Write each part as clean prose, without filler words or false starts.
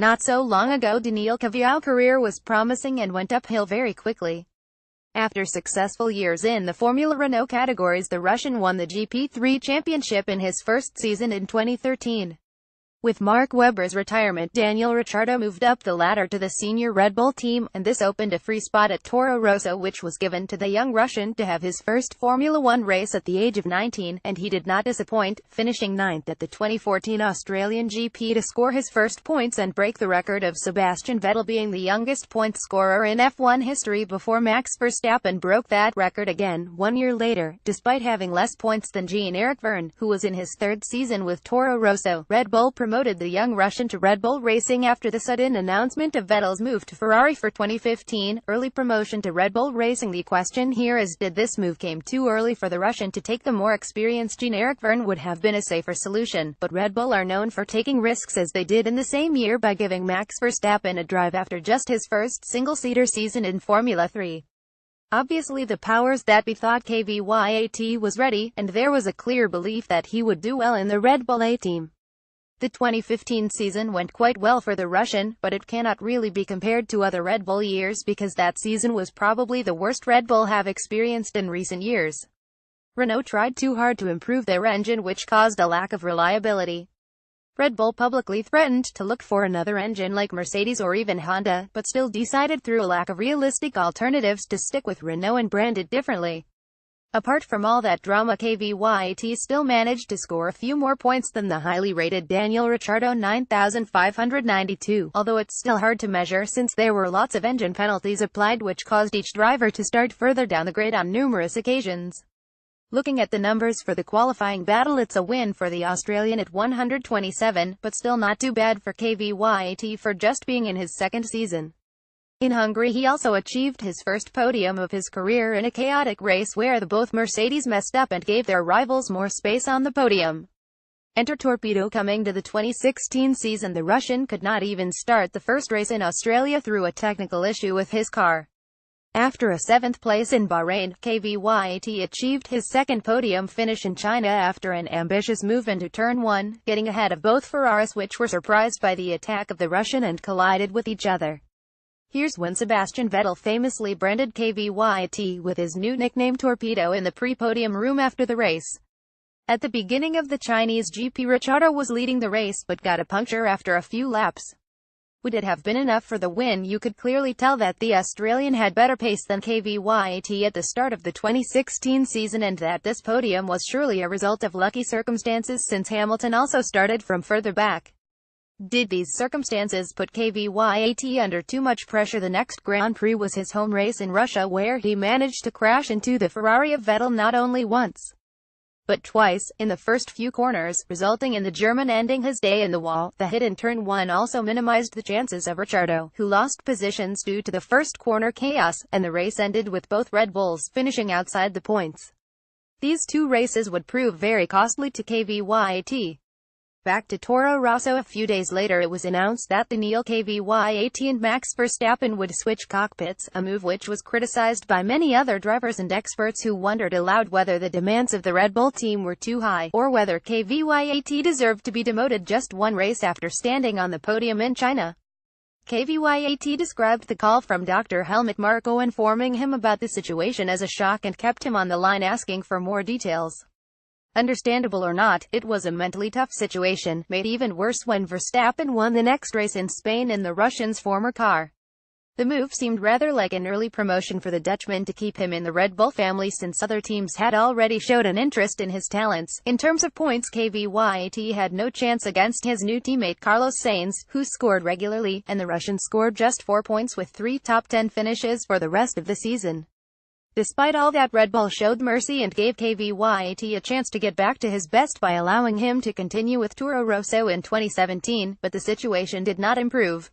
Not so long ago, Daniil Kvyat's career was promising and went uphill very quickly. After successful years in the Formula Renault categories, the Russian won the GP3 championship in his first season in 2013. With Mark Webber's retirement, Daniil Ricciardo moved up the ladder to the senior Red Bull team, and this opened a free spot at Toro Rosso, which was given to the young Russian to have his first Formula One race at the age of 19, and he did not disappoint, finishing ninth at the 2014 Australian GP to score his first points and break the record of Sebastian Vettel being the youngest point scorer in F1 history before Max Verstappen broke that record again 1 year later, despite having less points than Jean-Eric Vergne, who was in his third season with Toro Rosso. Red Bull promoted the young Russian to Red Bull Racing after the sudden announcement of Vettel's move to Ferrari for 2015. Early promotion to Red Bull Racing. The question here is, did this move came too early for the Russian to take? The more experienced Jean-Eric Vergne would have been a safer solution, but Red Bull are known for taking risks, as they did in the same year by giving Max Verstappen a drive after just his first single-seater season in Formula 3. Obviously the powers that be thought Kvyat was ready, and there was a clear belief that he would do well in the Red Bull A team. The 2015 season went quite well for the Russian, but it cannot really be compared to other Red Bull years because that season was probably the worst Red Bull have experienced in recent years. Renault tried too hard to improve their engine, which caused a lack of reliability. Red Bull publicly threatened to look for another engine like Mercedes or even Honda, but still decided through a lack of realistic alternatives to stick with Renault and brand it differently. Apart from all that drama, Kvyat still managed to score a few more points than the highly rated Daniil Ricciardo, 9,592, although it's still hard to measure since there were lots of engine penalties applied which caused each driver to start further down the grid on numerous occasions. Looking at the numbers for the qualifying battle, it's a win for the Australian at 127, but still not too bad for Kvyat for just being in his second season. In Hungary he also achieved his first podium of his career in a chaotic race where both Mercedes messed up and gave their rivals more space on the podium. Enter torpedo. Coming to the 2016 season, the Russian could not even start the first race in Australia through a technical issue with his car. After a 7th place in Bahrain, Kvyat achieved his second podium finish in China after an ambitious move into Turn 1, getting ahead of both Ferraris, which were surprised by the attack of the Russian and collided with each other. Here's when Sebastian Vettel famously branded Kvyat with his new nickname Torpedo in the pre-podium room after the race. At the beginning of the Chinese GP, Ricciardo was leading the race but got a puncture after a few laps. Would it have been enough for the win? You could clearly tell that the Australian had better pace than Kvyat at the start of the 2016 season, and that this podium was surely a result of lucky circumstances since Hamilton also started from further back. Did these circumstances put Kvyat under too much pressure? The next Grand Prix was his home race in Russia, where he managed to crash into the Ferrari of Vettel not only once, but twice, in the first few corners, resulting in the German ending his day in the wall. The hit in Turn 1 also minimized the chances of Ricciardo, who lost positions due to the first corner chaos, and the race ended with both Red Bulls finishing outside the points. These two races would prove very costly to Kvyat. Back to Toro Rosso. A few days later it was announced that Daniil Kvyat and Max Verstappen would switch cockpits, a move which was criticized by many other drivers and experts who wondered aloud whether the demands of the Red Bull team were too high, or whether Kvyat deserved to be demoted just one race after standing on the podium in China. Kvyat described the call from Dr. Helmut Marko informing him about the situation as a shock and kept him on the line asking for more details. Understandable or not, it was a mentally tough situation, made even worse when Verstappen won the next race in Spain in the Russian's former car. The move seemed rather like an early promotion for the Dutchman to keep him in the Red Bull family, since other teams had already showed an interest in his talents. In terms of points, Kvyat had no chance against his new teammate Carlos Sainz, who scored regularly, and the Russian scored just 4 points with 3 top 10 finishes for the rest of the season. Despite all that, Red Bull showed mercy and gave Kvyat a chance to get back to his best by allowing him to continue with Toro Rosso in 2017, but the situation did not improve.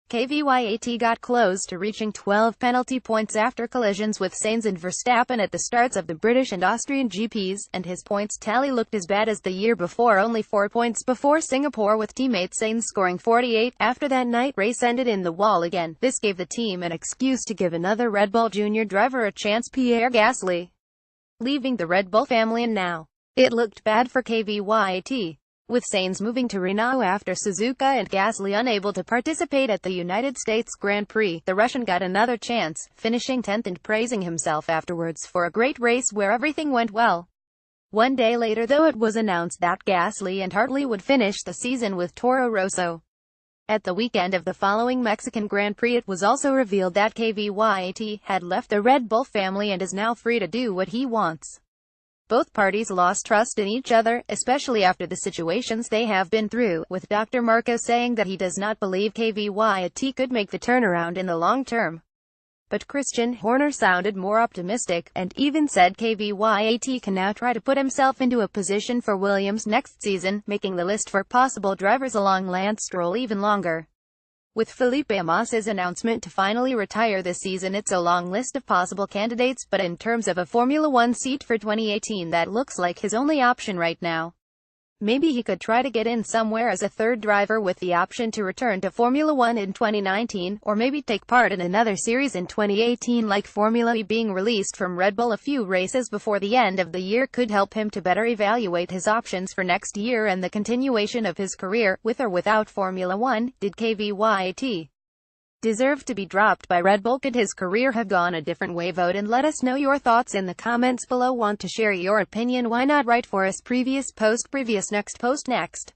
Kvyat got close to reaching 12 penalty points after collisions with Sainz and Verstappen at the starts of the British and Austrian GPs, and his points tally looked as bad as the year before, only 4 points before Singapore, with teammate Sainz scoring 48. After that night, race ended in the wall again. This gave the team an excuse to give another Red Bull Junior driver a chance, Pierre Gasly, leaving the Red Bull family, and now it looked bad for Kvyat. With Sainz moving to Renault after Suzuka and Gasly unable to participate at the United States Grand Prix, the Russian got another chance, finishing 10th and praising himself afterwards for a great race where everything went well. One day later though, it was announced that Gasly and Hartley would finish the season with Toro Rosso. At the weekend of the following Mexican Grand Prix, it was also revealed that Kvyat had left the Red Bull family and is now free to do what he wants. Both parties lost trust in each other, especially after the situations they have been through, with Dr. Marco saying that he does not believe Kvyat could make the turnaround in the long term. But Christian Horner sounded more optimistic, and even said Kvyat can now try to put himself into a position for Williams next season, making the list for possible drivers along Lance Stroll even longer. With Felipe Massa's announcement to finally retire this season, it's a long list of possible candidates, but in terms of a Formula One seat for 2018, that looks like his only option right now. Maybe he could try to get in somewhere as a third driver with the option to return to Formula One in 2019, or maybe take part in another series in 2018 like Formula E. Being released from Red Bull a few races before the end of the year could help him to better evaluate his options for next year and the continuation of his career, with or without Formula One. Did Kvyat deserve to be dropped by Red Bull? Could his career have gone a different way? Vote and let us know your thoughts in the comments below. Want to share your opinion? Why not write for us? Previous post, next post, next.